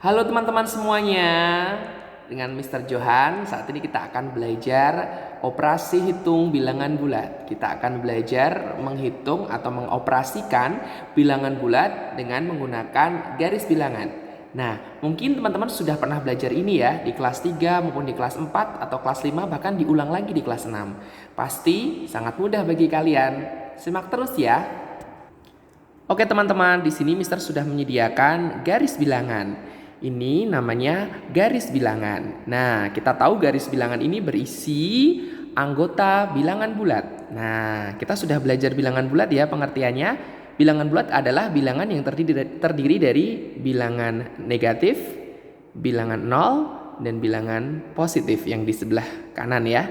Halo teman-teman semuanya, dengan Mr. Johan. Saat ini kita akan belajar operasi hitung bilangan bulat. Kita akan belajar menghitung atau mengoperasikan bilangan bulat dengan menggunakan garis bilangan. Nah, mungkin teman-teman sudah pernah belajar ini ya di kelas 3 maupun di kelas 4 atau kelas 5, bahkan diulang lagi di kelas 6. Pasti sangat mudah bagi kalian. Simak terus ya. Oke teman-teman, di sini Mister sudah menyediakan garis bilangan. Ini namanya garis bilangan. Nah, kita tahu garis bilangan ini berisi anggota bilangan bulat. Nah, kita sudah belajar bilangan bulat ya pengertiannya. Bilangan bulat adalah bilangan yang terdiri dari bilangan negatif, bilangan 0, dan bilangan positif yang di sebelah kanan ya.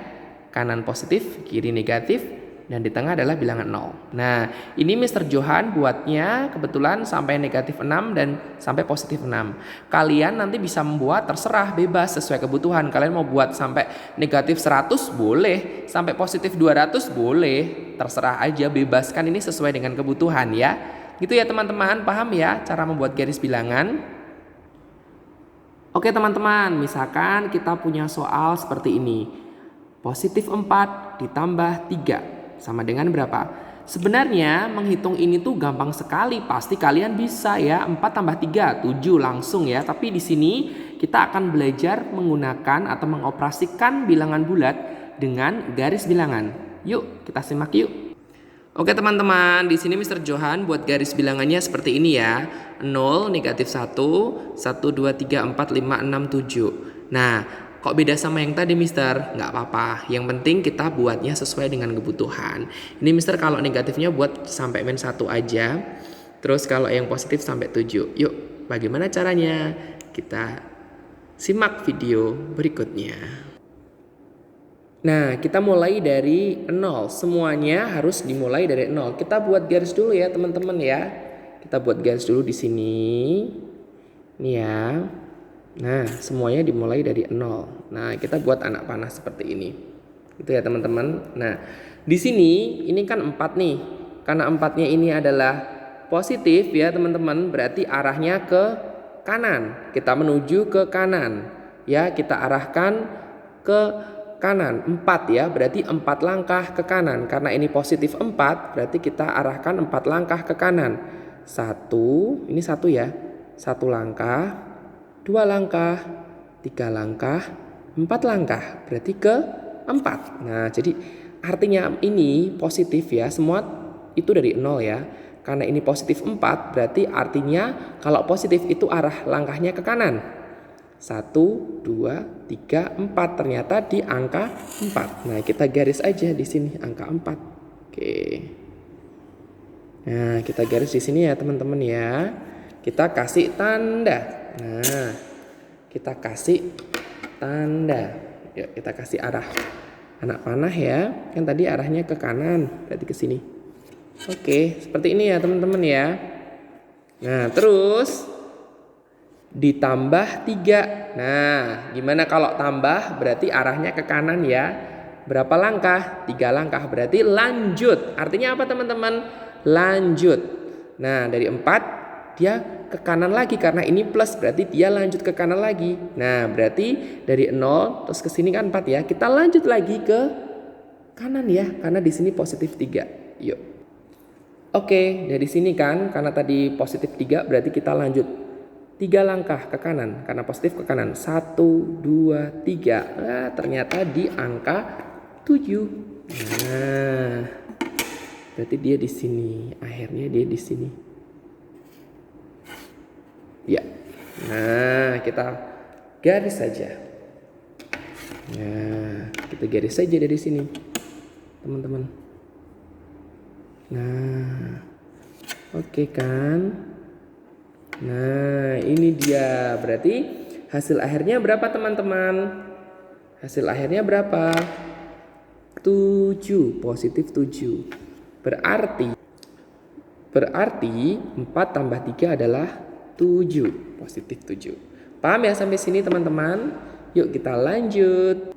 Kanan positif, kiri negatif, dan di tengah adalah bilangan 0. Nah, ini Mr. Johan buatnya kebetulan sampai negatif 6 dan sampai positif 6. Kalian nanti bisa membuat terserah, bebas sesuai kebutuhan. Kalian mau buat sampai negatif 100 boleh, sampai positif 200 boleh. Terserah aja, bebaskan, ini sesuai dengan kebutuhan ya. Gitu ya teman-teman, paham ya cara membuat garis bilangan? Oke teman-teman, misalkan kita punya soal seperti ini. Positif 4 ditambah 3. Sama dengan berapa? Sebenarnya menghitung ini tuh gampang sekali, pasti kalian bisa ya. 4 tambah 3, 7 langsung ya. Tapi di sini kita akan belajar menggunakan atau mengoperasikan bilangan bulat dengan garis bilangan. Yuk, kita simak yuk. Oke teman-teman, di sini Mr. Johan buat garis bilangannya seperti ini ya. 0, negatif 1, 1, 2, 3, 4, 5, 6, 7. Nah, kok beda sama yang tadi Mister? Nggak apa-apa, yang penting kita buatnya sesuai dengan kebutuhan. Ini Mister kalau negatifnya buat sampai min 1 aja. Terus kalau yang positif sampai 7. Yuk, bagaimana caranya? Kita simak video berikutnya. Nah, kita mulai dari 0. Semuanya harus dimulai dari 0. Kita buat garis dulu ya teman-teman ya. Kita buat garis dulu di sini. Ini ya. Nah, semuanya dimulai dari 0. Nah, kita buat anak panah seperti ini. Itu ya teman-teman. Nah, di sini ini kan 4 nih. Karena 4-nya ini adalah positif ya teman-teman, berarti arahnya ke kanan. Kita menuju ke kanan. Ya, kita arahkan ke kanan. 4 ya, berarti 4 langkah ke kanan. Karena ini positif 4, berarti kita arahkan 4 langkah ke kanan. 1, ini 1 ya. 1 langkah. 2 langkah, 3 langkah, 4 langkah, berarti ke 4. Nah, jadi artinya ini positif ya, semua itu dari 0 ya. Karena ini positif 4, berarti artinya kalau positif itu arah langkahnya ke kanan. 1, 2, 3, 4, ternyata di angka 4. Nah, kita garis aja di sini angka 4. Oke. Nah, kita garis di sini ya teman-teman ya. Kita kasih tanda. Nah, kita kasih tanda. Yuk, kita kasih arah anak panah ya. Kan tadi arahnya ke kanan, berarti ke sini. Oke, seperti ini ya teman-teman ya. Nah, terus ditambah 3. Nah, gimana kalau tambah? Berarti arahnya ke kanan ya. Berapa langkah? 3 langkah. Berarti lanjut. Artinya apa teman-teman? Lanjut. Nah, dari 4 dia ke kanan lagi karena ini plus, berarti dia lanjut ke kanan lagi. Nah, berarti dari 0 terus ke sini kan 4 ya. Kita lanjut lagi ke kanan ya, karena di sini positif 3. Yuk. Oke, dari sini kan karena tadi positif 3, berarti kita lanjut 3 langkah ke kanan karena positif ke kanan. 1, 2, 3. Nah, ternyata di angka 7. Nah, berarti dia di sini. Akhirnya dia di sini. Ya, nah kita garis saja. Nah, kita garis saja dari sini, teman-teman. Nah, oke kan? Nah, ini dia. Berarti hasil akhirnya berapa teman-teman? Hasil akhirnya berapa? 7, positif 7. Berarti 4 tambah 3 adalah 7, positif 7. Paham ya sampai sini teman-teman? Yuk kita lanjut.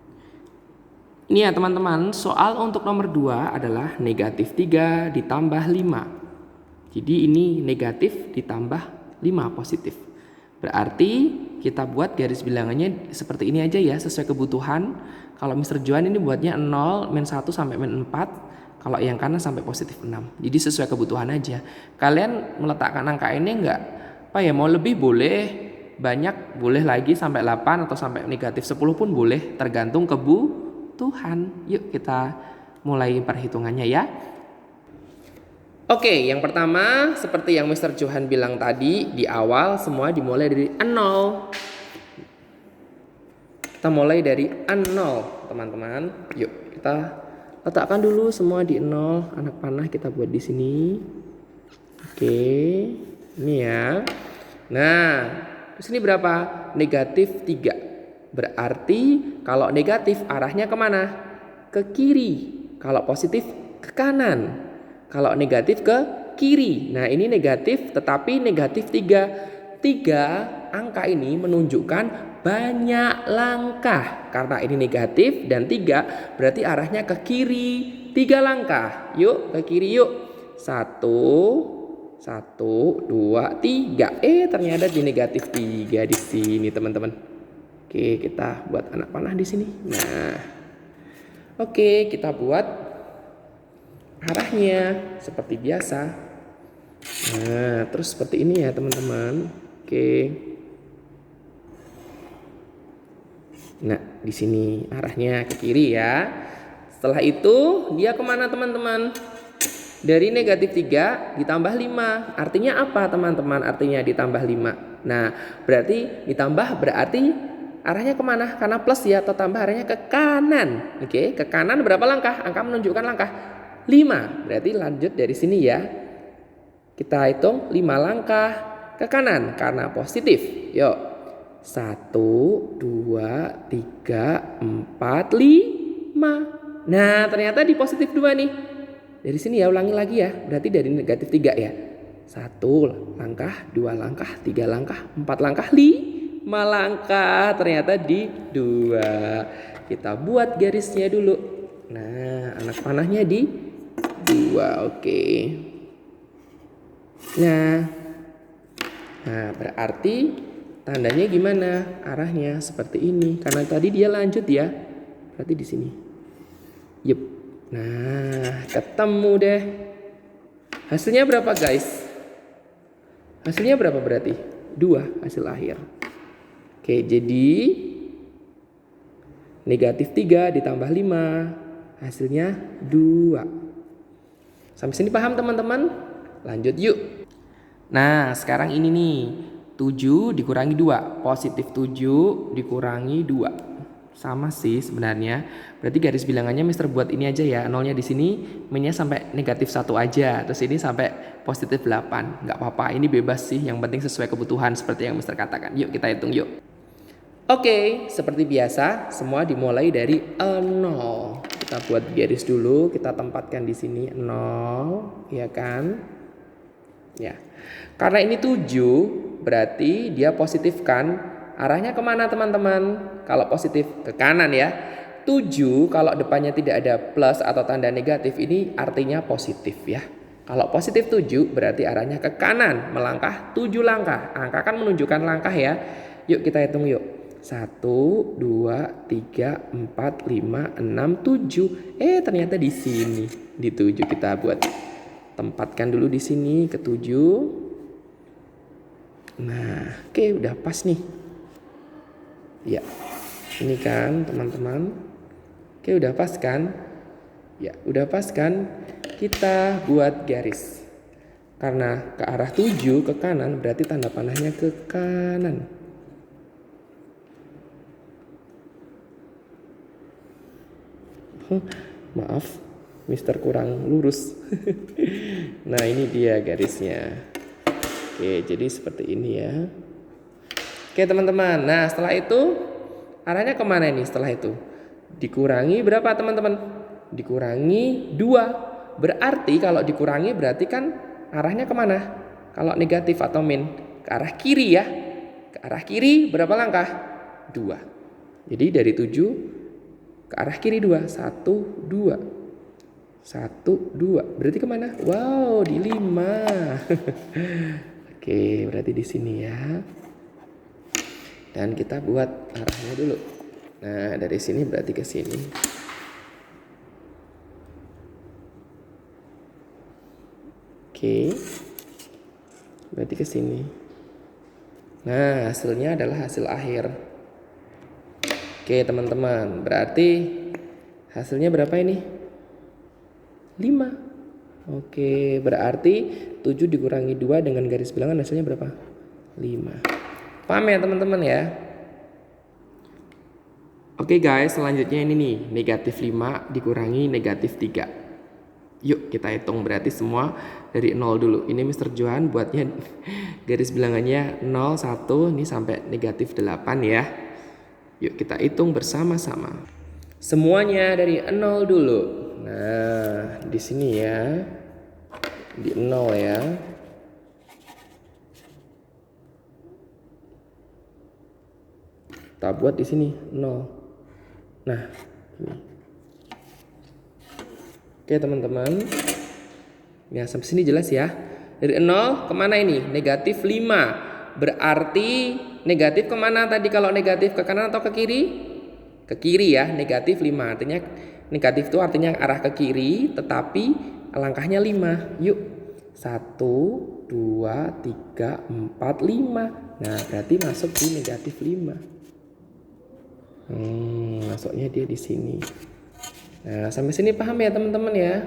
Ini ya teman-teman, soal untuk nomor 2 adalah negatif 3 ditambah 5. Jadi ini negatif ditambah 5 positif. Berarti kita buat garis bilangannya seperti ini aja ya, sesuai kebutuhan. Kalau Mr. Johan ini buatnya 0, min 1 sampai min 4. Kalau yang kanan sampai positif 6. Jadi sesuai kebutuhan aja. Kalian meletakkan angka ini enggak mau lebih boleh, banyak boleh lagi sampai 8 atau sampai negatif 10 pun boleh, tergantung kebutuhan. Yuk kita mulai perhitungannya ya. Oke, yang pertama seperti yang Mr. Johan bilang tadi di awal, semua dimulai dari 0. Kita mulai dari 0, teman-teman. Yuk kita letakkan dulu semua di 0. Anak panah kita buat di sini. Oke, ini ya. Nah, terus ini berapa? Negatif 3. Berarti kalau negatif arahnya kemana? Ke kiri. Kalau positif ke kanan. Kalau negatif ke kiri. Nah, ini negatif tetapi negatif 3. 3 angka ini menunjukkan banyak langkah. Karena ini negatif dan 3 berarti arahnya ke kiri. 3 langkah. Yuk ke kiri yuk. 1, 2, 3. Ternyata di negatif 3 di sini, teman-teman. Oke, kita buat anak panah di sini. Nah. Oke, kita buat arahnya seperti biasa. Nah, terus seperti ini ya, teman-teman. Oke. Nah, di sini arahnya ke kiri ya. Setelah itu dia kemana, teman-teman? Dari negatif 3 ditambah 5. Artinya apa, teman-teman? Artinya ditambah 5. Nah, berarti ditambah berarti arahnya kemana? Karena plus ya, atau tambah arahnya ke kanan. Oke, ke kanan berapa langkah? Angka menunjukkan langkah 5. Berarti lanjut dari sini ya. Kita hitung 5 langkah ke kanan karena positif. Yuk. 1, 2, 3, 4, 5. Nah, ternyata di positif 2 nih. Dari sini ya, ulangi lagi ya. Berarti dari negatif 3 ya. 1 langkah, 2 langkah, 3 langkah, 4 langkah, 5 langkah. Ternyata di 2. Kita buat garisnya dulu. Nah, anak panahnya di 2. Oke. Nah, berarti tandanya gimana? Arahnya seperti ini. Karena tadi dia lanjut ya. Berarti di sini. Yup. Nah, ketemu deh. Hasilnya berapa, guys? Hasilnya berapa berarti? 2 hasil akhir. Oke, jadi negatif 3 ditambah 5. Hasilnya 2. Sampai sini paham, teman-teman? Lanjut yuk. Nah, sekarang ini nih. 7 dikurangi 2. Positif 7 dikurangi 2. Sama sih sebenarnya. Berarti garis bilangannya Mister buat ini aja ya. Nolnya di sini, minnya sampai negatif 1 aja. Terus ini sampai positif 8. Nggak apa-apa, ini bebas sih. Yang penting sesuai kebutuhan seperti yang Mister katakan. Yuk kita hitung yuk. Oke, seperti biasa semua dimulai dari 0. Kita buat garis dulu, kita tempatkan di sini 0, ya kan? Ya. Karena ini 7, berarti dia positif kan? Arahnya kemana, teman-teman? Kalau positif ke kanan ya. 7 kalau depannya tidak ada plus atau tanda negatif, ini artinya positif ya. Kalau positif 7 berarti arahnya ke kanan, melangkah 7 langkah. Angka kan menunjukkan langkah ya. Yuk kita hitung yuk. 1, 2, 3, 4, 5, 6, 7. Ternyata di sini. Di 7 kita buat. Tempatkan dulu di sini ke 7. Nah, oke, udah pas nih. Ya. Ini kan, teman-teman. Oke, udah pas kan? Ya, udah pas kan? Kita buat garis. Karena ke arah 7 ke kanan berarti tanda panahnya ke kanan. Maaf, Mister kurang lurus. Nah, ini dia garisnya. Oke, jadi seperti ini ya. Oke, teman-teman. Nah, setelah itu arahnya kemana ini setelah itu? Dikurangi berapa, teman-teman? Dikurangi 2. Berarti kalau dikurangi berarti kan arahnya kemana? Kalau negatif atau min? Ke arah kiri ya. Ke arah kiri berapa langkah? 2. Jadi dari 7 ke arah kiri 2. 1, 2. 1, 2. Berarti kemana? Wow, di 5. Oke, berarti di sini ya. Dan kita buat arahnya dulu. Nah, dari sini berarti ke sini. Oke. Berarti ke sini. Nah, hasilnya adalah hasil akhir. Oke, teman-teman. Berarti hasilnya berapa ini? 5. Oke, berarti 7 dikurangi 2 dengan garis bilangan hasilnya berapa? 5. Paham ya teman-teman ya? Oke guys, selanjutnya ini nih, negatif 5 dikurangi negatif 3. Yuk kita hitung, berarti semua dari 0 dulu. Ini Mr. Johan buatnya garis bilangannya 0, 1, ini sampai negatif 8 ya. Yuk kita hitung bersama-sama. Semuanya dari 0 dulu. Nah, di sini ya. Di 0 ya. Kita buat di sini 0. Nah, ini. Oke teman-teman. Ya sampai sini jelas ya. Dari 0 kemana ini? Negatif 5. Berarti negatif kemana tadi kalau negatif? Ke kanan atau ke kiri? Ke kiri ya, negatif 5. Artinya negatif itu artinya arah ke kiri, tetapi langkahnya 5. Yuk. 1, 2, 3, 4, 5. Nah berarti masuk di negatif 5. Masuknya dia di sini. Nah, sampai sini paham ya teman-teman ya?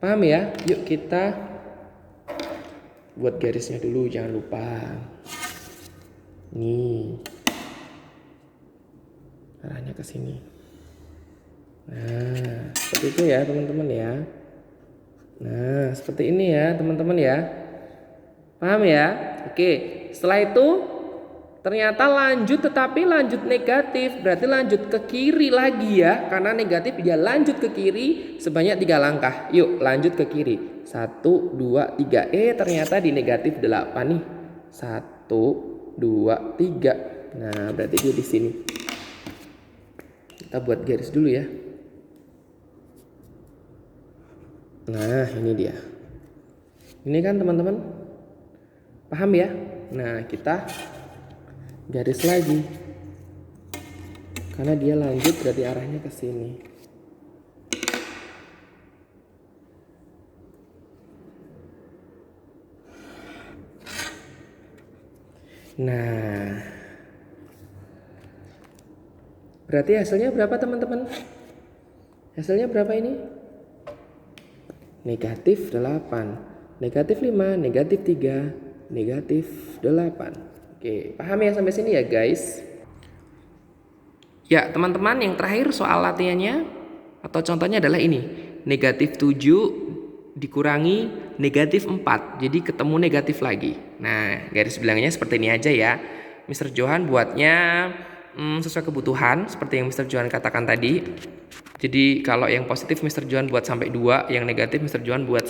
Paham ya? Yuk kita buat garisnya dulu, jangan lupa. Nih. Arahnya ke sini. Nah, seperti itu ya teman-teman ya. Nah, seperti ini ya teman-teman ya. Paham ya? Oke, setelah itu ternyata lanjut, tetapi lanjut negatif, berarti lanjut ke kiri lagi ya. Karena negatif dia lanjut ke kiri sebanyak 3 langkah. Yuk lanjut ke kiri. 1, 2, 3. Ternyata di negatif 8 nih. 1, 2, 3. Nah berarti dia di sini. Kita buat garis dulu ya. Nah ini dia. Ini kan teman-teman. Paham ya? Nah kita garis lagi karena dia lanjut berarti arahnya ke sini. Nah berarti hasilnya berapa teman-teman? Hasilnya berapa ini? Negatif 8, negatif 5, negatif 3, negatif 8. Oke, paham ya sampai sini ya guys? Ya teman-teman, yang terakhir soal latihannya atau contohnya adalah ini. Negatif 7 dikurangi negatif 4. Jadi ketemu negatif lagi. Nah garis bilangnya seperti ini aja ya. Mr. Johan buatnya sesuai kebutuhan seperti yang Mr. Johan katakan tadi. Jadi kalau yang positif Mr. Johan buat sampai 2, yang negatif Mr. Johan buat